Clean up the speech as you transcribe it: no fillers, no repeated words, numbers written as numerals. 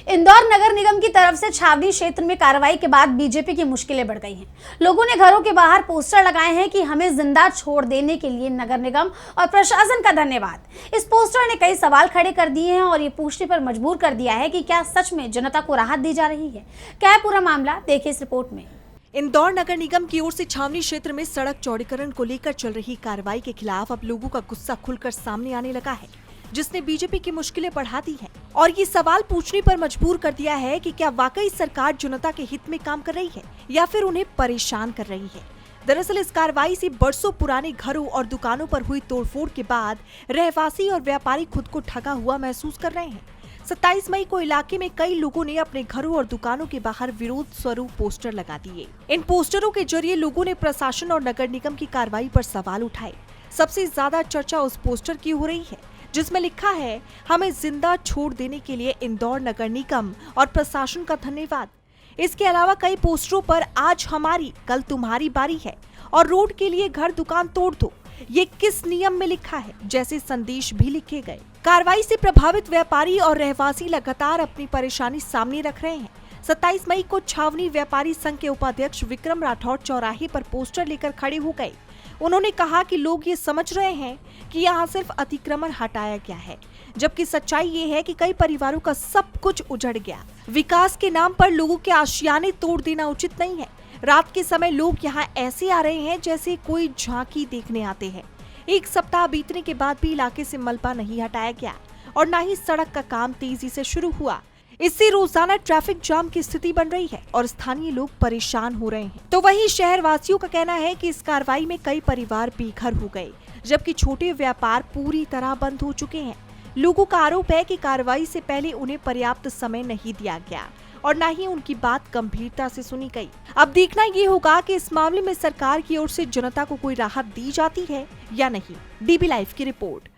इंदौर नगर निगम की तरफ से छावनी क्षेत्र में कार्रवाई के बाद बीजेपी की मुश्किलें बढ़ गई हैं। लोगों ने घरों के बाहर पोस्टर लगाए हैं कि हमें जिंदा छोड़ देने के लिए नगर निगम और प्रशासन का धन्यवाद। इस पोस्टर ने कई सवाल खड़े कर दिए हैं और ये पूछने पर मजबूर कर दिया है कि क्या सच में जनता को राहत दी जा रही है। क्या है पूरा मामला, देखिए इस रिपोर्ट में। इंदौर नगर निगम की ओर से छावनी क्षेत्र में सड़क चौड़ीकरण को लेकर चल रही कार्रवाई के खिलाफ अब लोगों का गुस्सा खुलकर सामने आने लगा है, जिसने बीजेपी की मुश्किलें बढ़ा दी हैं और ये सवाल पूछने पर मजबूर कर दिया है कि क्या वाकई सरकार जनता के हित में काम कर रही है या फिर उन्हें परेशान कर रही है। दरअसल इस कार्रवाई से बरसों पुराने घरों और दुकानों पर हुई तोड़फोड़ के बाद रहवासी और व्यापारी खुद को ठगा हुआ महसूस कर रहे हैं। 27 मई को इलाके में कई लोगों ने अपने घरों और दुकानों के बाहर विरोध स्वरूप पोस्टर लगा दिए। इन पोस्टरों के जरिए लोगों ने प्रशासन और नगर निगम की कार्रवाई पर सवाल उठाए। सबसे ज्यादा चर्चा उस पोस्टर की हो रही है जिसमें लिखा है, हमें जिंदा छोड़ देने के लिए इंदौर नगर निगम और प्रशासन का धन्यवाद। इसके अलावा कई पोस्टरों पर आज हमारी कल तुम्हारी बारी है और रोड के लिए घर दुकान तोड़ दो, ये किस नियम में लिखा है जैसे संदेश भी लिखे गए। कार्रवाई से प्रभावित व्यापारी और रहवासी लगातार अपनी परेशानी सामने रख रहे हैं। 27 मई को छावनी व्यापारी संघ के उपाध्यक्ष विक्रम राठौड़ चौराहे पर पोस्टर लेकर खड़े हो गए। उन्होंने कहा कि लोग ये समझ रहे हैं कि यहाँ सिर्फ अतिक्रमण हटाया गया है, जबकि सच्चाई ये है कि कई परिवारों का सब कुछ उजड़ गया। विकास के नाम पर लोगों के आशियाने तोड़ देना उचित नहीं है। रात के समय लोग यहाँ ऐसे आ रहे हैं जैसे कोई झांकी देखने आते हैं। एक सप्ताह बीतने के बाद भी इलाके से मलबा नहीं हटाया गया और न ही सड़क का काम तेजी से शुरू हुआ। इससे रोजाना ट्रैफिक जाम की स्थिति बन रही है और स्थानीय लोग परेशान हो रहे हैं। तो वहीं शहर वासियों का कहना है कि इस कार्रवाई में कई परिवार बेघर हो गए, जबकि छोटे व्यापार पूरी तरह बंद हो चुके हैं। लोगों का आरोप है कि कार्रवाई से पहले उन्हें पर्याप्त समय नहीं दिया गया और न ही उनकी बात गंभीरता से सुनी गई। अब देखना ये होगा कि इस मामले में सरकार की ओर से जनता को कोई राहत दी जाती है या नहीं। डीबी लाइव की रिपोर्ट।